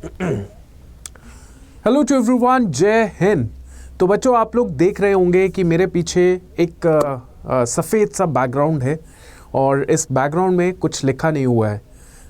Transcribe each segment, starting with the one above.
Hello to everyone, जय हिंद। तो बच्चों, आप लोग देख रहे होंगे कि मेरे पीछे एक सफ़ेद सा बैकग्राउंड है और इस बैकग्राउंड में कुछ लिखा नहीं हुआ है,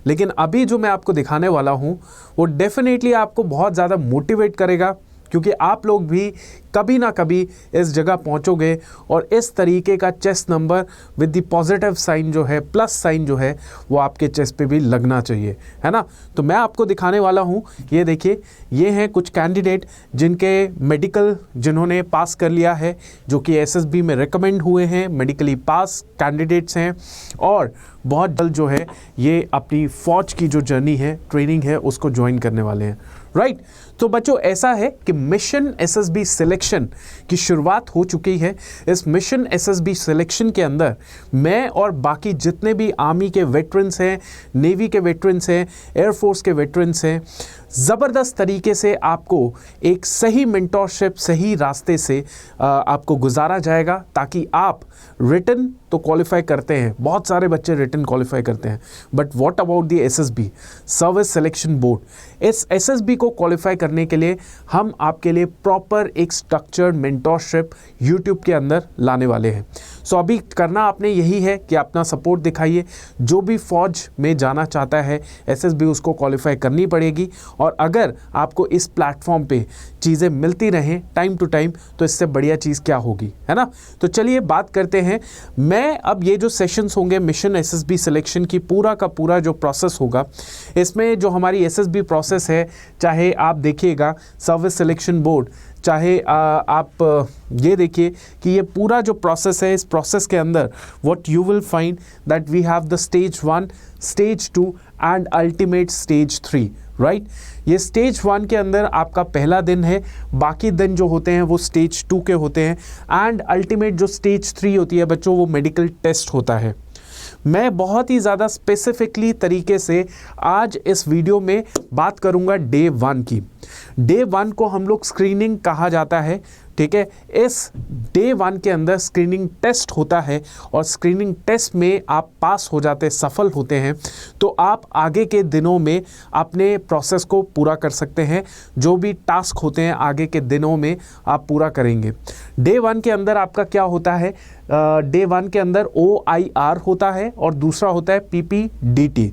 लेकिन अभी जो मैं आपको दिखाने वाला हूँ वो डेफिनेटली आपको बहुत ज़्यादा मोटिवेट करेगा, क्योंकि आप लोग भी कभी ना कभी इस जगह पहुंचोगे और इस तरीके का chest number with the positive sign जो है, प्लस साइन जो है, वो आपके चेस्ट पे भी लगना चाहिए, है ना। तो मैं आपको दिखाने वाला हूं, ये देखिए, ये हैं कुछ कैंडिडेट जिनके मेडिकल जिन्होंने पास कर लिया है, जो कि एसएसबी में रिकमेंड हुए हैं, मेडिकली पास कैंडिडेट्स हैं और बहुत जल्द जो है ये अपनी फौज की जो जर्नी है, ट्रेनिंग है, उसको ज्वाइन करने वाले हैं, राइट। तो बच्चों, ऐसा है कि मिशन एसएसबी सिलेक्शन की शुरुआत हो चुकी है। इस मिशन एसएसबी सिलेक्शन के अंदर मैं और बाकी जितने भी आर्मी के वेटरन्स हैं, नेवी के वेटरन्स हैं, एयरफोर्स के वेटरन्स हैं, ज़बरदस्त तरीके से आपको एक सही मेंटोरशिप, सही रास्ते से आपको गुजारा जाएगा, ताकि आप रिटन तो क्वालिफाई करते हैं, बहुत सारे बच्चे रिटन क्वालिफाई करते हैं, but what about the SSB, service selection board. इस एसएसबी को क्वालिफाई करने के लिए हम आपके लिए प्रॉपर एक स्ट्रक्चर्ड मेंटोरशिप यूट्यूब के अंदर लाने वाले हैं। सो अभी करना आपने यही है कि अपना सपोर्ट दिखाइए। जो भी फौज में जाना चाहता है, एसएसबी उसको क्वालिफाई करनी पड़ेगी, और अगर आपको इस प्लेटफॉर्म पे चीज़ें मिलती रहें टाइम टू टाइम, तो इससे बढ़िया चीज़ क्या होगी, है ना। तो चलिए बात करते हैं। मैं अब ये जो सेशंस होंगे मिशन एसएसबी सिलेक्शन की, पूरा का पूरा जो प्रोसेस होगा, इसमें जो हमारी एसएसबी प्रोसेस है, चाहे आप देखिएगा सर्विस सिलेक्शन बोर्ड, चाहे आप ये देखिए कि ये पूरा जो प्रोसेस है, इस प्रोसेस के अंदर what you will find that we have the stage 1, stage 2 and ultimate stage 3, right. ये स्टेज 1 के अंदर आपका पहला दिन है, बाकी दिन जो होते हैं वो स्टेज 2 के होते हैं, एंड अल्टीमेट जो स्टेज 3 होती है बच्चों, वो मेडिकल टेस्ट होता है। मैं बहुत ही ज़्यादा स्पेसिफिकली तरीके से आज इस वीडियो में बात करूंगा डे 1 की। डे 1 को हम लोग स्क्रीनिंग कहा जाता है, ठीक है। इस डे 1 के अंदर स्क्रीनिंग टेस्ट होता है और स्क्रीनिंग टेस्ट में आप पास हो जाते, सफल होते हैं, तो आप आगे के दिनों में अपने प्रोसेस को पूरा कर सकते हैं। जो भी टास्क होते हैं आगे के दिनों में आप पूरा करेंगे। डे 1 के अंदर आपका क्या होता है, डे 1 के अंदर OIR होता है और दूसरा होता है PPDT।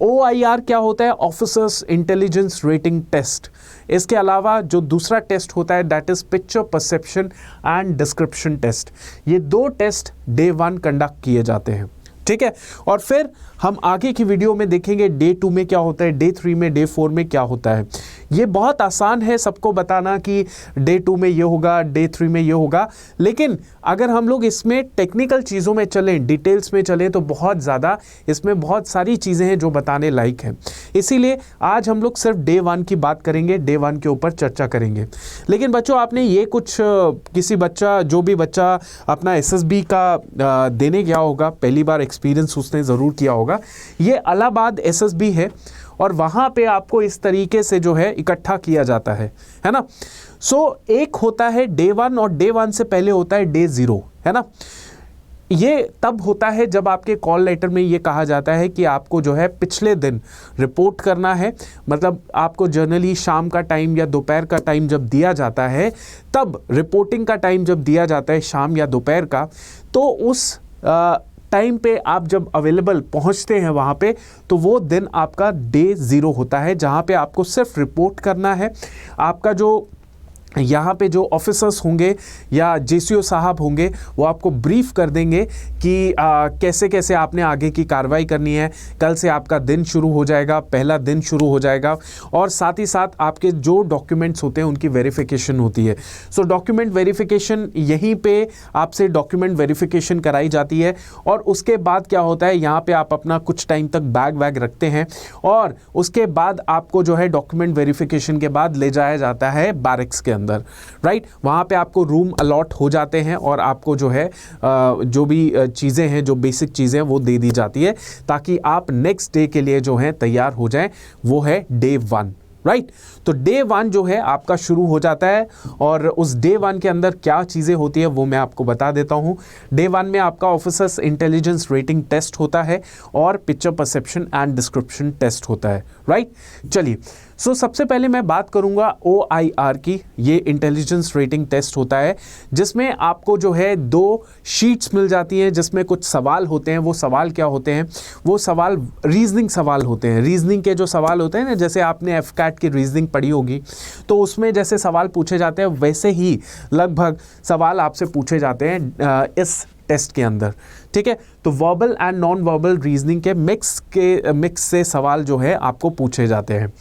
OIR क्या होता है, ऑफिसर्स इंटेलिजेंस रेटिंग टेस्ट। इसके अलावा जो दूसरा टेस्ट होता है that is picture perception and description test. ये दो टेस्ट डे 1 कंडक्ट किए जाते हैं, ठीक है। और फिर हम आगे की वीडियो में देखेंगे डे 2 में क्या होता है, डे 3 में, डे 4 में क्या होता है। ये बहुत आसान है सबको बताना कि डे 2 में ये होगा, डे 3 में ये होगा, लेकिन अगर हम लोग इसमें टेक्निकल चीज़ों में चलें, डिटेल्स में चलें, तो बहुत ज़्यादा इसमें बहुत सारी चीज़ें हैं जो बताने लायक हैं। इसीलिए आज हम लोग सिर्फ डे 1 की बात करेंगे, डे 1 के ऊपर चर्चा करेंगे। लेकिन बच्चों, आपने ये कुछ किसी बच्चा, जो भी बच्चा अपना एसएसबी का देने गया होगा, पहली बार एक्सपीरियंस उसने ज़रूर किया होगा। ये इलाहाबाद एसएसबी है और वहाँ पे आपको इस तरीके से जो है इकट्ठा किया जाता है ना। सो एक होता है डे 1 और डे 1 से पहले होता है डे 0, है ना। ये तब होता है जब आपके कॉल लेटर में ये कहा जाता है कि आपको जो है पिछले दिन रिपोर्ट करना है। मतलब आपको जनरली शाम का टाइम या दोपहर का टाइम जब दिया जाता है, तब रिपोर्टिंग का टाइम जब दिया जाता है शाम या दोपहर का, तो उस टाइम पे आप जब अवेलेबल पहुंचते हैं वहाँ पे, तो वो दिन आपका डे 0 होता है, जहाँ पे आपको सिर्फ रिपोर्ट करना है। आपका जो यहाँ पे जो ऑफिसर्स होंगे या जेसीओ साहब होंगे, वो आपको ब्रीफ कर देंगे कि कैसे कैसे आपने आगे की कार्रवाई करनी है। कल से आपका दिन शुरू हो जाएगा, पहला दिन शुरू हो जाएगा, और साथ ही साथ आपके जो डॉक्यूमेंट्स होते हैं उनकी वेरिफिकेशन होती है। सो डॉक्यूमेंट वेरिफिकेशन, यहीं पे आपसे डॉक्यूमेंट वेरिफिकेशन कराई जाती है, और उसके बाद क्या होता है, यहाँ पे आप अपना कुछ टाइम तक बैग वैग रखते हैं, और उसके बाद आपको जो है डॉक्यूमेंट वेरिफिकेशन के बाद ले जाया जाता है बैरिक्स के अंदर, राइट। वहाँ पे आपको रूम अलॉट हो जाते हैं और आपको जो है जो भी चीज़ें हैं, जो बेसिक चीज़ें वो दे दी जाती है, ताकि आप नेक्स्ट डे के लिए जो है तैयार हो जाएं। वो है डे 1, राइट। तो डे 1 जो है आपका शुरू हो जाता है, और उस डे 1 के अंदर क्या चीज़ें होती है वो मैं आपको बता देता हूँ। डे 1 में आपका ऑफिसर्स इंटेलिजेंस रेटिंग टेस्ट होता है और picture perception and description test होता है, राइट। चलिए, सो सबसे पहले मैं बात करूंगा OIR की। ये इंटेलिजेंस रेटिंग टेस्ट होता है जिसमें आपको जो है 2 शीट्स मिल जाती हैं जिसमें कुछ सवाल होते हैं। वो सवाल क्या होते हैं? वो सवाल रीजनिंग सवाल होते हैं। रीजनिंग के जो सवाल होते हैं ना, जैसे आपने FCAT की रीजनिंग पढ़ी होगी, तो उसमें जैसे सवाल पूछे जाते हैं वैसे ही लगभग सवाल आपसे पूछे जाते हैं इस टेस्ट के अंदर, ठीक है। तो verbal and non verbal reasoning के मिक्स से सवाल जो है आपको पूछे जाते हैं।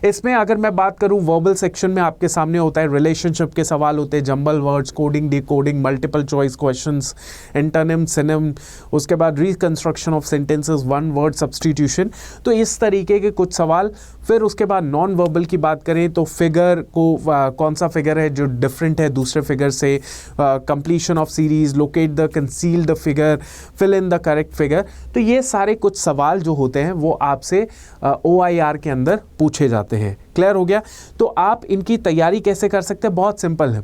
इसमें अगर मैं बात करूं, वर्बल सेक्शन में आपके सामने होता है रिलेशनशिप के सवाल होते हैं, jumble words, coding, decoding, multiple choice questions, antonym, synonym, उसके बाद reconstruction of sentences, one word substitution. तो इस तरीके के कुछ सवाल। फिर उसके बाद नॉन वर्बल की बात करें तो फिगर को कौन सा फिगर है जो डिफरेंट है दूसरे फिगर से, completion of series, locate the concealed figure, fill in the correct figure. तो ये सारे कुछ सवाल जो होते हैं वो आपसे OIR के अंदर पूछे जाते हैं। क्लियर हो गया? तो आप इनकी तैयारी कैसे कर सकते हैं? बहुत सिंपल है।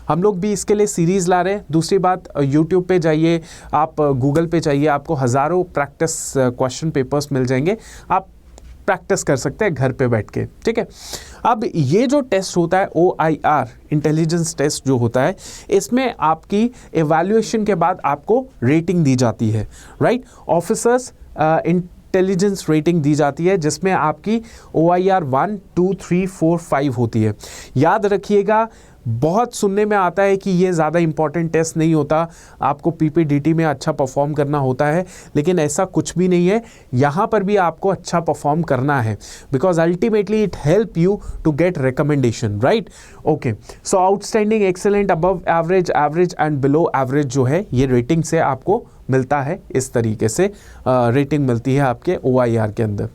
हम लोग भी इसके लिए सीरीज़ ला रहे हैं। दूसरी बात, यूट्यूब पे जाइए, आप गूगल पे जाइए, आपको हज़ारों प्रैक्टिस क्वेश्चन पेपर्स मिल जाएंगे। आप प्रैक्टिस कर सकते हैं घर पे बैठ के, ठीक है। अब ये जो टेस्ट होता है OIR इंटेलिजेंस टेस्ट जो होता है, इसमें आपकी एवैल्यूएशन के बाद आपको रेटिंग दी जाती है, राइट। ऑफिसर्स इंटेलिजेंस रेटिंग दी जाती है जिसमें आपकी OIR 1, 2, 3, 4, 5 होती है। याद रखिएगा, बहुत सुनने में आता है कि ये ज़्यादा इंपॉर्टेंट टेस्ट नहीं होता, आपको PPDT में अच्छा परफॉर्म करना होता है, लेकिन ऐसा कुछ भी नहीं है। यहाँ पर भी आपको अच्छा परफॉर्म करना है, because ultimately it help you to get recommendation, right. Okay, so outstanding, excellent, above average, average and below average जो है ये रेटिंग से आपको मिलता है। इस तरीके से रेटिंग मिलती है आपके OIR के अंदर।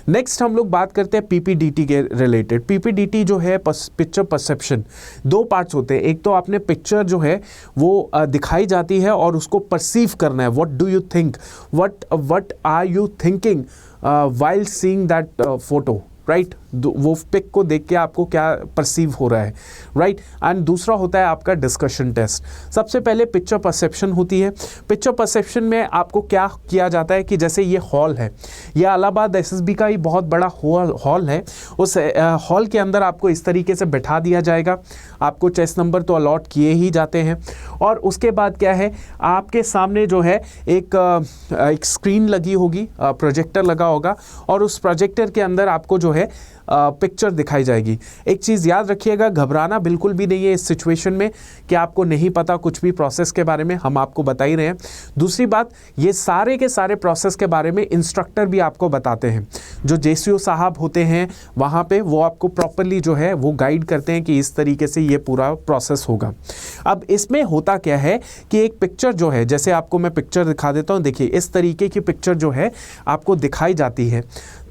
नेक्स्ट हम लोग बात करते हैं PPDT के रिलेटेड। PPDT जो है पिक्चर परसेप्शन, 2 पार्ट्स होते हैं। एक तो आपने पिक्चर जो है वो दिखाई जाती है और उसको परसीव करना है। What do you think, what are you thinking while seeing that photo, right. वो पिक को देख के आपको क्या परसीव हो रहा है, राइट। एंड दूसरा होता है आपका डिस्कशन टेस्ट। सबसे पहले पिक्चर परसेप्शन होती है। पिक्चर परसेप्शन में आपको क्या किया जाता है कि जैसे ये हॉल है, ये इलाहाबाद SSB का ही बहुत बड़ा हॉल है। उस हॉल के अंदर आपको इस तरीके से बैठा दिया जाएगा। आपको चेस्ट नंबर तो अलॉट किए ही जाते हैं, और उसके बाद क्या है, आपके सामने जो है एक स्क्रीन लगी होगी, प्रोजेक्टर लगा होगा, और उस प्रोजेक्टर के अंदर आपको जो है पिक्चर दिखाई जाएगी। एक चीज़ याद रखिएगा, घबराना बिल्कुल भी नहीं है इस सिचुएशन में कि आपको नहीं पता कुछ भी प्रोसेस के बारे में, हम आपको बता ही रहे हैं। दूसरी बात, ये सारे के सारे प्रोसेस के बारे में इंस्ट्रक्टर भी आपको बताते हैं। जो JCO साहब होते हैं वहाँ पे, वो आपको प्रॉपरली जो है वो गाइड करते हैं कि इस तरीके से ये पूरा प्रोसेस होगा। अब इसमें होता क्या है कि एक पिक्चर जो है, जैसे आपको मैं पिक्चर दिखा देता हूँ, देखिए इस तरीके की पिक्चर जो है आपको दिखाई जाती है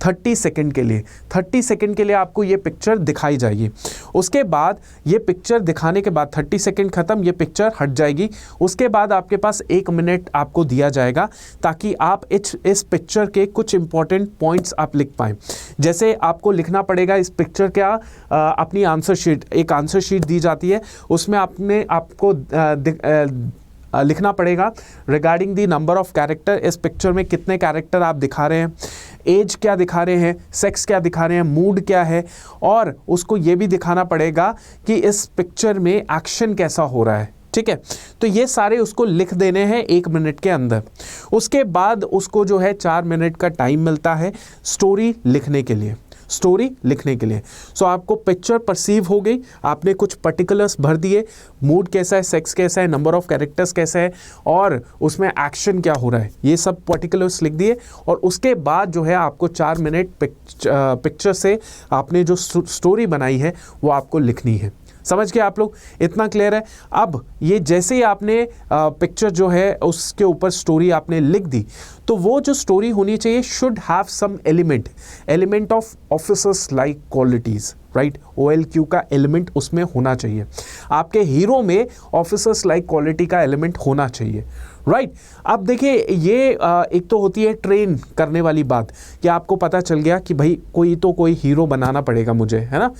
30 सेकंड के लिए। 30 सेकंड के लिए आपको ये पिक्चर दिखाई जाएगी। उसके बाद ये पिक्चर दिखाने के बाद 30 सेकंड खत्म, ये पिक्चर हट जाएगी। उसके बाद आपके पास 1 मिनट आपको दिया जाएगा ताकि आप इस पिक्चर के कुछ इंपॉर्टेंट पॉइंट्स आप लिख पाएँ। जैसे आपको लिखना पड़ेगा इस पिक्चर का अपनी आंसर शीट, एक आंसर शीट दी जाती है, उसमें आपको लिखना पड़ेगा regarding the number of character, इस पिक्चर में कितने कैरेक्टर आप दिखा रहे हैं, एज क्या दिखा रहे हैं, सेक्स क्या दिखा रहे हैं, मूड क्या है, और उसको ये भी दिखाना पड़ेगा कि इस पिक्चर में एक्शन कैसा हो रहा है, ठीक है। तो ये सारे उसको लिख देने हैं 1 मिनट के अंदर। उसके बाद उसको जो है 4 मिनट का टाइम मिलता है स्टोरी लिखने के लिए। सो आपको पिक्चर परसीव हो गई, आपने कुछ पर्टिकुलर्स भर दिए, मूड कैसा है, सेक्स कैसा है, नंबर ऑफ कैरेक्टर्स कैसा है, और उसमें एक्शन क्या हो रहा है, ये सब पर्टिकुलर्स लिख दिए। और उसके बाद जो है आपको 4 मिनट पिक्चर से आपने जो स्टोरी बनाई है वो आपको लिखनी है। समझ गए आप लोग? इतना क्लियर है? अब ये जैसे ही आपने पिक्चर जो है उसके ऊपर स्टोरी आपने लिख दी, तो वो जो स्टोरी होनी चाहिए should have some element of officers like qualities, right. OLQ का एलिमेंट उसमें होना चाहिए। आपके हीरो में ऑफिसर्स लाइक क्वालिटी का एलिमेंट होना चाहिए, राइट अब देखिए ये एक तो होती है ट्रेन करने वाली बात कि आपको पता चल गया कि भाई कोई हीरो बनाना पड़ेगा मुझे, है ना।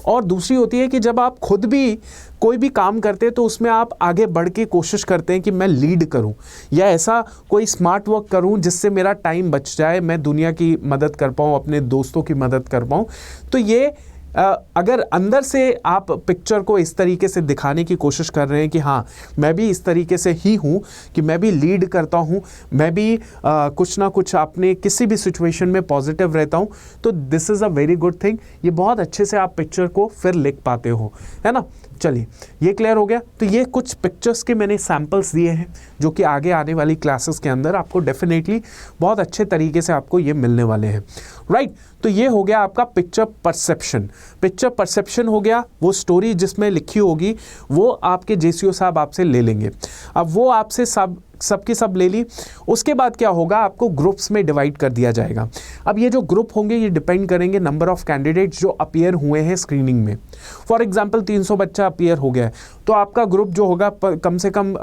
और दूसरी होती है कि जब आप खुद भी कोई भी काम करते हैं तो उसमें आप आगे बढ़ के कोशिश करते हैं कि मैं लीड करूं या ऐसा कोई स्मार्ट वर्क करूं जिससे मेरा टाइम बच जाए, मैं दुनिया की मदद कर पाऊं, अपने दोस्तों की मदद कर पाऊं। तो ये अगर अंदर से आप पिक्चर को इस तरीके से दिखाने की कोशिश कर रहे हैं कि हाँ मैं भी इस तरीके से ही हूँ कि मैं भी लीड करता हूँ, मैं भी कुछ ना कुछ अपने किसी भी सिचुएशन में पॉजिटिव रहता हूँ, तो this is a very good thing. ये बहुत अच्छे से आप पिक्चर को फिर लिख पाते हो, है ना। चलिए ये क्लियर हो गया। तो ये कुछ पिक्चर्स के मैंने सैम्पल्स दिए हैं जो कि आगे आने वाली क्लासेस के अंदर आपको डेफिनेटली बहुत अच्छे तरीके से आपको ये मिलने वाले हैं, राइट। तो ये हो गया आपका पिक्चर परसेप्शन। पिक्चर परसेप्शन हो गया, वो स्टोरी जिसमें लिखी होगी वो आपके जेसीओ साहब आपसे ले लेंगे। अब वो आपसे सबकी सब ले ली, उसके बाद क्या होगा, आपको ग्रुप्स में डिवाइड कर दिया जाएगा। अब ये जो ग्रुप होंगे ये डिपेंड करेंगे नंबर ऑफ कैंडिडेट्स जो अपीयर हुए हैं स्क्रीनिंग में। फॉर एग्जांपल 300 बच्चा अपीयर हो गया है तो आपका ग्रुप जो होगा कम से कम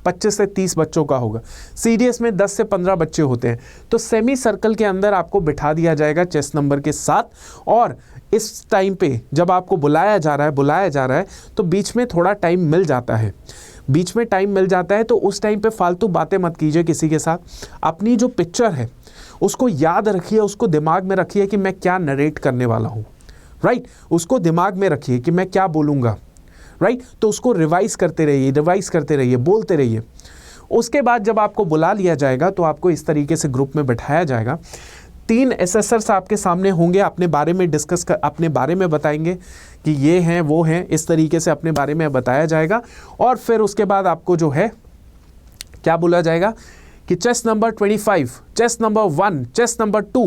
25 से 30 बच्चों का होगा। सीडीएस में 10 से 15 बच्चे होते हैं, तो सेमी सर्कल के अंदर आपको बिठा दिया जाएगा चेस नंबर के साथ। और इस टाइम पे जब आपको बुलाया जा रहा है तो बीच में थोड़ा टाइम मिल जाता है, तो उस टाइम पे फालतू बातें मत कीजिए किसी के साथ। अपनी जो पिक्चर है उसको याद रखिए, उसको दिमाग में रखिए कि मैं क्या नरेट करने वाला हूँ, राइट। उसको दिमाग में रखिए कि मैं क्या बोलूँगा, राइट। तो उसको रिवाइज करते रहिए, बोलते रहिए। उसके बाद जब आपको बुला लिया जाएगा तो आपको इस तरीके से ग्रुप में बैठाया जाएगा। 3 एसेसर्स आपके सामने होंगे, अपने बारे में अपने बारे में बताएंगे कि ये हैं वो हैं, इस तरीके से अपने बारे में बताया जाएगा। और फिर उसके बाद आपको जो है क्या बोला जाएगा कि chess number 25, chess number 1, chess number 2,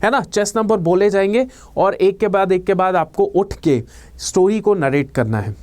है ना, चेस नंबर बोले जाएंगे और एक के बाद आपको उठ के स्टोरी को नरेट करना है।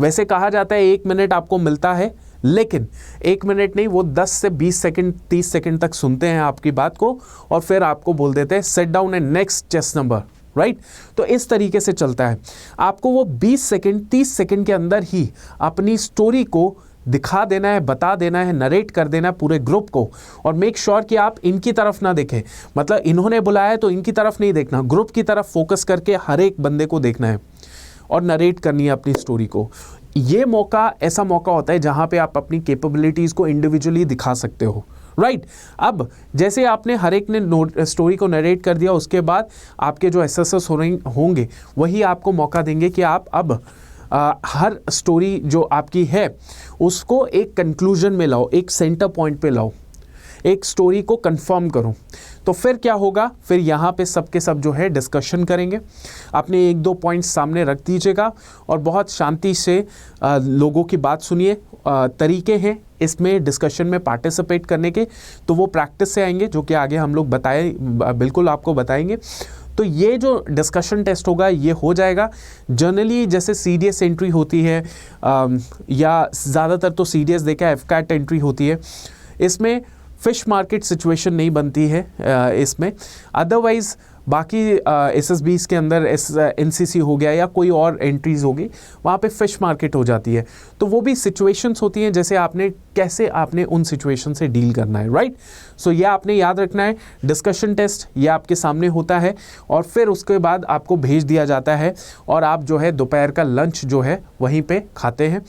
वैसे कहा जाता है 1 मिनट आपको मिलता है, लेकिन 1 मिनट नहीं, वो 10 से 20 सेकंड 30 सेकंड तक सुनते हैं आपकी बात को और फिर आपको बोल देते हैं set down and next chess number, right. तो इस तरीके से चलता है। आपको वो 20 सेकंड 30 सेकंड के अंदर ही अपनी स्टोरी को दिखा देना है, बता देना है, नरेट कर देना है पूरे ग्रुप को। और मेक श्योर कि आप इनकी तरफ ना देखें, मतलब इन्होंने बुलाया है तो इनकी तरफ नहीं देखना, ग्रुप की तरफ फोकस करके हर एक बंदे को देखना है और नरेट करनी है अपनी स्टोरी को। ये मौका ऐसा मौका होता है जहाँ पे आप अपनी कैपेबिलिटीज़ को इंडिविजुअली दिखा सकते हो, राइट। अब जैसे आपने हर एक ने स्टोरी को नरेट कर दिया, उसके बाद आपके जो एसेसर्स होंगे वही आपको मौका देंगे कि आप अब हर स्टोरी जो आपकी है उसको एक कंक्लूजन में लाओ, एक सेंटर पॉइंट पे लाओ, एक स्टोरी को कंफर्म करो। तो फिर क्या होगा, फिर यहाँ पे सबके सब जो है डिस्कशन करेंगे, अपने 1-2 पॉइंट्स सामने रख दीजिएगा और बहुत शांति से लोगों की बात सुनिए। तरीके हैं इसमें डिस्कशन में पार्टिसिपेट करने के, तो वो प्रैक्टिस से आएंगे जो कि आगे हम लोग बिल्कुल आपको बताएंगे। तो ये जो डिस्कशन टेस्ट होगा ये हो जाएगा। जनरली जैसे सीडीएस एंट्री होती है या ज़्यादातर तो सीडीएस देखा एफकैट एंट्री होती है, इसमें फिश मार्केट सिचुएशन नहीं बनती है इसमें। अदरवाइज़ बाकी एसएसबीज़ के अंदर एनसीसी हो गया या कोई और एंट्रीज़ होगी, वहाँ पे फिश मार्केट हो जाती है। तो वो भी सिचुएशंस होती हैं, जैसे कैसे आपने उन सिचुएशन से डील करना है, राइट। सो ये आपने याद रखना है। डिस्कशन टेस्ट ये आपके सामने होता है और फिर उसके बाद आपको भेज दिया जाता है और आप जो है दोपहर का लंच जो है वहीं पे खाते हैं।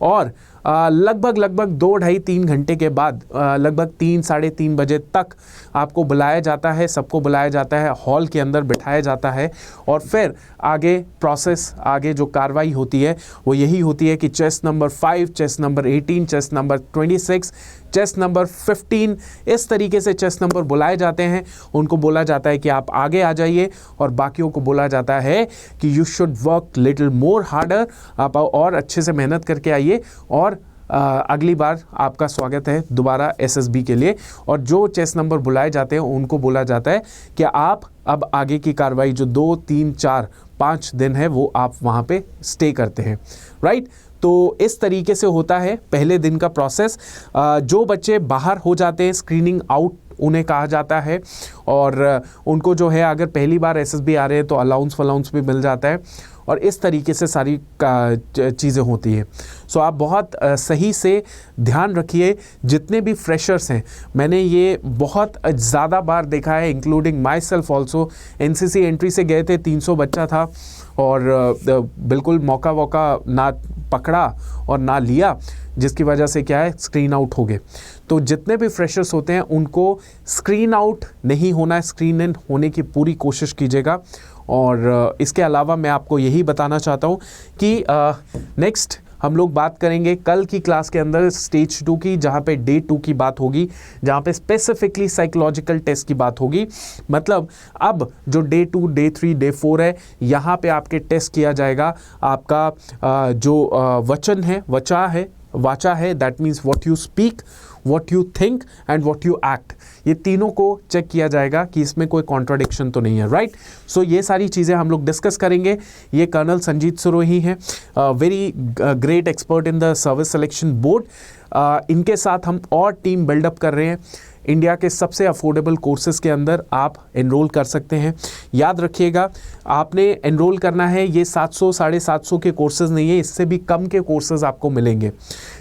और लगभग 2-2.5-3 घंटे के बाद लगभग 3-3:30 बजे तक आपको बुलाया जाता है, सबको बुलाया जाता है, हॉल के अंदर बिठाया जाता है। और फिर आगे जो कार्रवाई होती है वो यही होती है कि chess number 5, chess number 18, chess number 26, chess number 15, इस तरीके से चेस नंबर बुलाए जाते हैं। उनको बोला जाता है कि आप आगे आ जाइए और बाकियों को बोला जाता है कि you should work little more harder, आप और अच्छे से मेहनत करके आइए और अगली बार आपका स्वागत है दोबारा एसएसबी के लिए। और जो चेस नंबर बुलाए जाते हैं उनको बोला जाता है कि आप अब आगे की कार्रवाई जो 2, 3, 4, 5 दिन है वो आप वहाँ पे स्टे करते हैं, राइट। तो इस तरीके से होता है पहले दिन का प्रोसेस। जो बच्चे बाहर हो जाते हैं, स्क्रीनिंग आउट उन्हें कहा जाता है, और उनको जो है अगर पहली बार एसएसबी आ रहे हैं तो अलाउंस भी मिल जाता है। और इस तरीके से सारी चीज़ें होती हैं। सो आप बहुत सही से ध्यान रखिए। जितने भी फ्रेशर्स हैं, मैंने ये बहुत ज़्यादा बार देखा है, including my self also. NCC entry से गए थे, 300 बच्चा था और बिल्कुल मौका वौका ना पकड़ा और ना लिया, जिसकी वजह से क्या है, स्क्रीन आउट हो गए। तो जितने भी फ्रेशर्स होते हैं उनको स्क्रीन आउट नहीं होना है, स्क्रीन इन होने की पूरी कोशिश कीजिएगा। और इसके अलावा मैं आपको यही बताना चाहता हूँ कि नेक्स्ट हम लोग बात करेंगे कल की क्लास के अंदर स्टेज 2 की, जहाँ पे डे 2 की बात होगी, जहाँ पे स्पेसिफिकली साइकोलॉजिकल टेस्ट की बात होगी। मतलब अब जो डे 2, डे 3, डे 4 है, यहाँ पे आपके टेस्ट किया जाएगा आपका जो वचन है, वाचा है, that means what you speak, what you think and what you act. ये तीनों को चेक किया जाएगा कि इसमें कोई कॉन्ट्राडिक्शन तो नहीं है, राइट। सो ये सारी चीज़ें हम लोग डिस्कस करेंगे। ये कर्नल संजीत सिरोही हैं, very great expert in the service selection board. इनके साथ हम और टीम बिल्डअप कर रहे हैं। इंडिया के सबसे अफोर्डेबल कोर्सेज़ के अंदर आप एनरोल कर सकते हैं। याद रखिएगा, आपने एनरोल करना है, ये 700 750 के कोर्सेज़ नहीं है, इससे भी कम के कोर्सेज़ आपको मिलेंगे।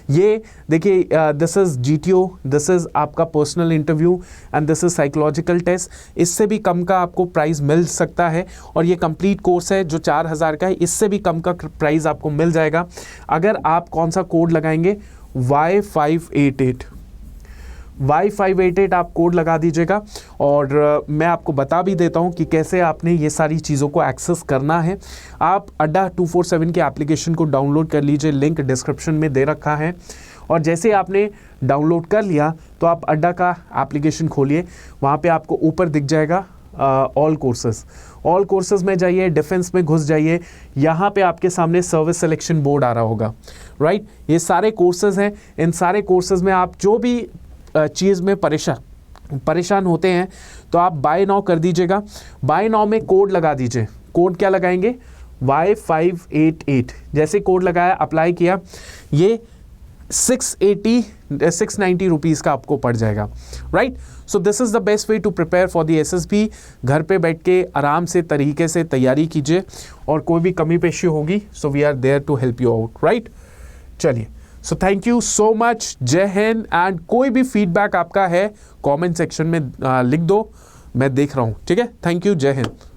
ये देखिए, this is GTO, this is आपका personal interview and this is psychological test. इससे भी कम का आपको प्राइस मिल सकता है और ये कंप्लीट कोर्स है जो 4000 का है, इससे भी कम का प्राइस आपको मिल जाएगा अगर आप कौन सा कोड लगाएंगे, Y588 आप कोड लगा दीजिएगा। और मैं आपको बता भी देता हूं कि कैसे आपने ये सारी चीज़ों को एक्सेस करना है। आप अड्डा 247 के एप्लीकेशन को डाउनलोड कर लीजिए, लिंक डिस्क्रिप्शन में दे रखा है। और जैसे आपने डाउनलोड कर लिया तो आप अड्डा का एप्लीकेशन खोलिए, वहाँ पे आपको ऊपर दिख जाएगा ऑल कोर्सेज में जाइए, डिफेंस में घुस जाइए, यहाँ पे आपके सामने सर्विस सिलेक्शन बोर्ड आ रहा होगा, राइट। ये सारे कोर्सेज हैं। इन सारे कोर्सेज में आप जो भी चीज़ में परेशान होते हैं तो आप बाय नाउ कर दीजिएगा। बाय नाउ में कोड लगा दीजिए। कोड क्या लगाएंगे, Y588। जैसे कोड लगाया, अप्लाई किया, ये 690 रुपीज़ का आपको पड़ जाएगा, right. So this is the best way to prepare for the SSB। घर पे बैठ के आराम से तरीके से तैयारी कीजिए और कोई भी कमी पेशी होगी, so we are there to help you out, right. चलिए, so thank you so much, जय हिंद। एंड कोई भी फीडबैक आपका है कमेंट सेक्शन में लिख दो, मैं देख रहा हूँ, ठीक है। थैंक यू, जय हिंद।